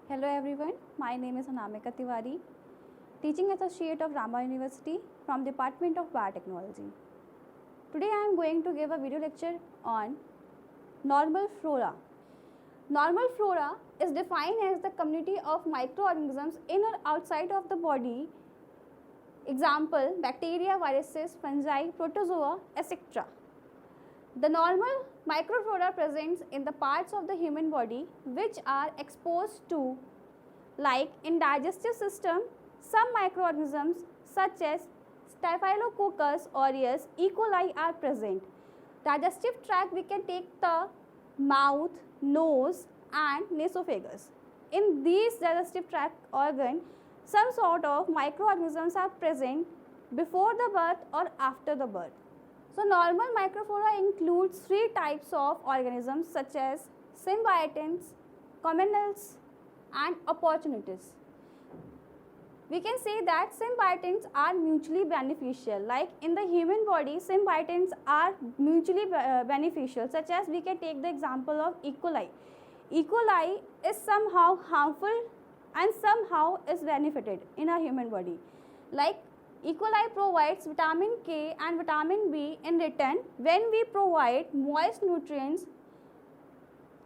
Hello everyone, my name is Anamika Tiwari, Teaching Associate of Rama University from Department of Biotechnology. Today I am going to give a video lecture on normal flora. Normal flora is defined as the community of microorganisms in or outside of the body, example bacteria, viruses, fungi, protozoa, etc. The normal microflora presents in the parts of the human body which are exposed to, like in digestive system, some microorganisms such as Staphylococcus aureus, E. coli are present. Digestive tract, we can take the mouth, nose and nasophagus. In these digestive tract organ, some sort of microorganisms are present before the birth or after the birth. So normal microflora includes three types of organisms such as symbiotins, communals and opportunists. We can say that symbiotins are mutually beneficial. Like in the human body, symbiotins are mutually beneficial, such as we can take the example of E. coli. E. coli is somehow harmful and somehow is benefited in our human body. Like E. coli provides vitamin K and vitamin B in return when we provide moist nutrients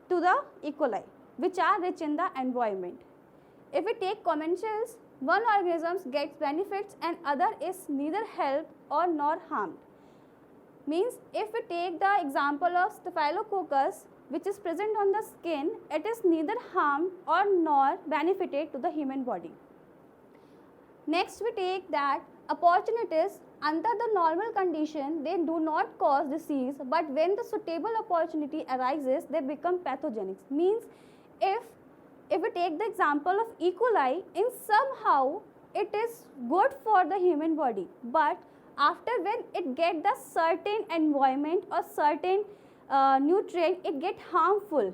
to the E. coli, which are rich in the environment. If we take commensals, one organism gets benefits and other is neither helped or nor harmed. Means if we take the example of Staphylococcus, which is present on the skin, it is neither harmed or nor benefited to the human body. Next we take that opportunities, under the normal condition they do not cause disease, but when the suitable opportunity arises they become pathogenic. Means if we take the example of E. coli, in somehow it is good for the human body, but after when it get the certain environment or certain nutrient, it get harmful.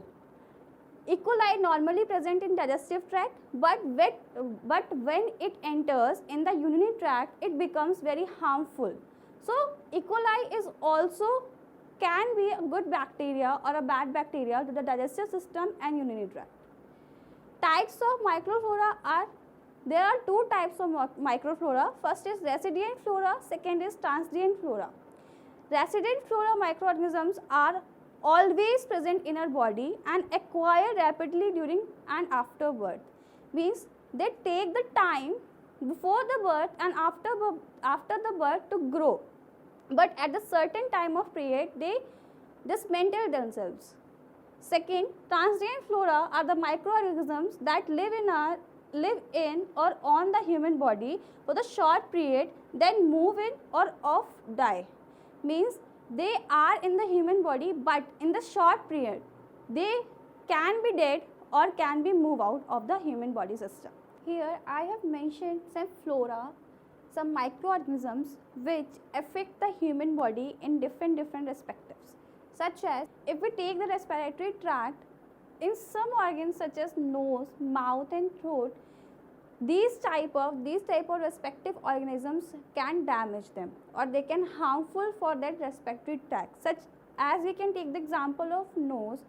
E. coli normally present in digestive tract, but when it enters in the urinary tract, it becomes very harmful. So E. coli is also can be a good bacteria or a bad bacteria to the digestive system and urinary tract. Types of microflora are, there are two types of microflora. First is resident flora, second is transient flora. Resident flora microorganisms are always present in our body and acquire rapidly during and after birth. Means they take the time before the birth and after the birth to grow, but at the certain time of period they dismantle themselves. Second, transient flora are the microorganisms that live in or on the human body for the short period, then move in or off die. Means they are in the human body, but in the short period they can be dead or can be moved out of the human body system. Here I have mentioned some flora, some microorganisms which affect the human body in different perspectives. Such as if we take the respiratory tract, in some organs such as nose, mouth and throat, these type of respective organisms can damage them or they can harmful for that respiratory tract. Such as we can take the example of nose.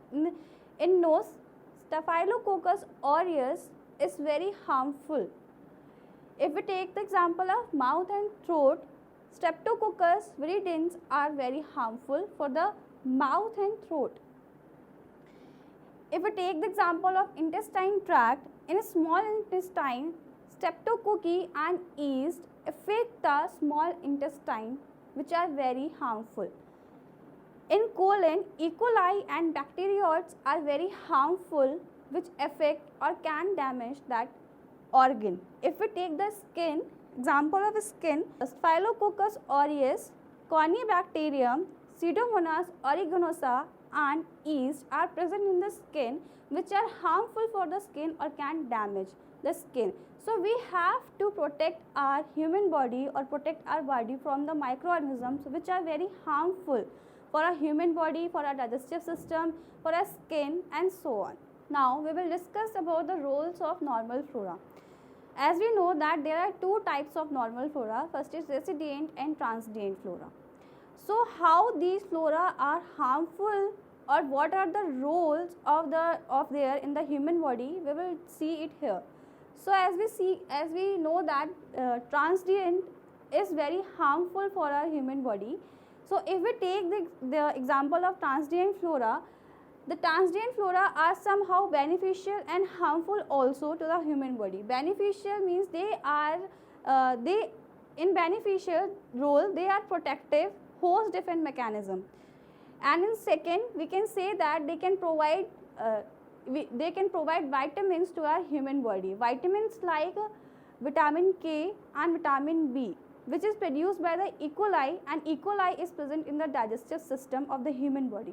In nose, Staphylococcus aureus is very harmful. If we take the example of mouth and throat, Streptococcus viridans are very harmful for the mouth and throat. If we take the example of intestine tract, in a small intestine, Streptococci and yeast affect the small intestine, which are very harmful. In colon, E. coli and bacterioids are very harmful, which affect or can damage that organ. If we take the skin, example of skin, Staphylococcus aureus, Corynebacterium, Pseudomonas aeruginosa and yeast are present in the skin, which are harmful for the skin or can damage the skin. So we have to protect our human body or protect our body from the microorganisms which are very harmful for our human body, for our digestive system, for our skin and so on. Now we will discuss about the roles of normal flora. As we know that there are two types of normal flora. First is resident and transient flora. So how these flora are harmful or what are the roles of there in the human body, we will see it here. So as we know that transient is very harmful for our human body. So if we take the example of transient flora, the transient flora are somehow beneficial and harmful also to the human body. Beneficial means they are in beneficial role they are protective, host defense mechanism, and in second we can say that they can provide vitamins to our human body. Vitamins like vitamin K and vitamin B, which is produced by the E. coli, and E. coli is present in the digestive system of the human body.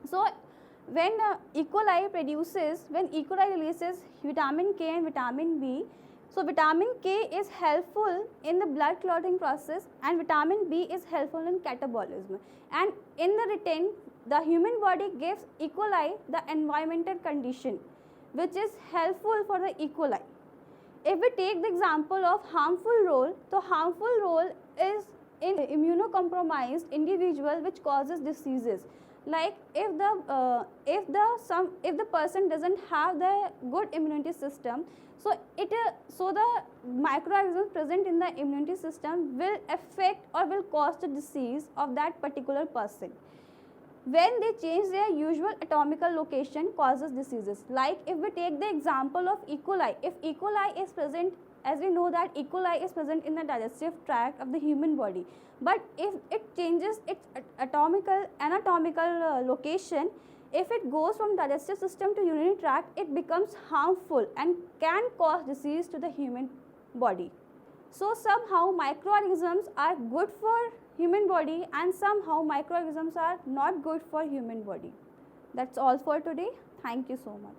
So when E. coli releases vitamin K and vitamin B, so vitamin K is helpful in the blood clotting process and vitamin B is helpful in catabolism, and in the return the human body gives E. coli the environmental condition which is helpful for the E. coli. If we take the example of harmful role, so harmful role is in immunocompromised individual which causes diseases. Like if the person doesn't have the good immunity system, so the microorganisms present in the immunity system will affect or will cause the disease of that particular person. When they change their usual atomical location, causes diseases. Like if we take the example of E. coli, if E. coli is present, as we know that E. coli is present in the digestive tract of the human body, but if it changes its anatomical location, if it goes from digestive system to urinary tract, it becomes harmful and can cause disease to the human body. So somehow microorganisms are good for human body and somehow microorganisms are not good for human body. That's all for today. Thank you so much.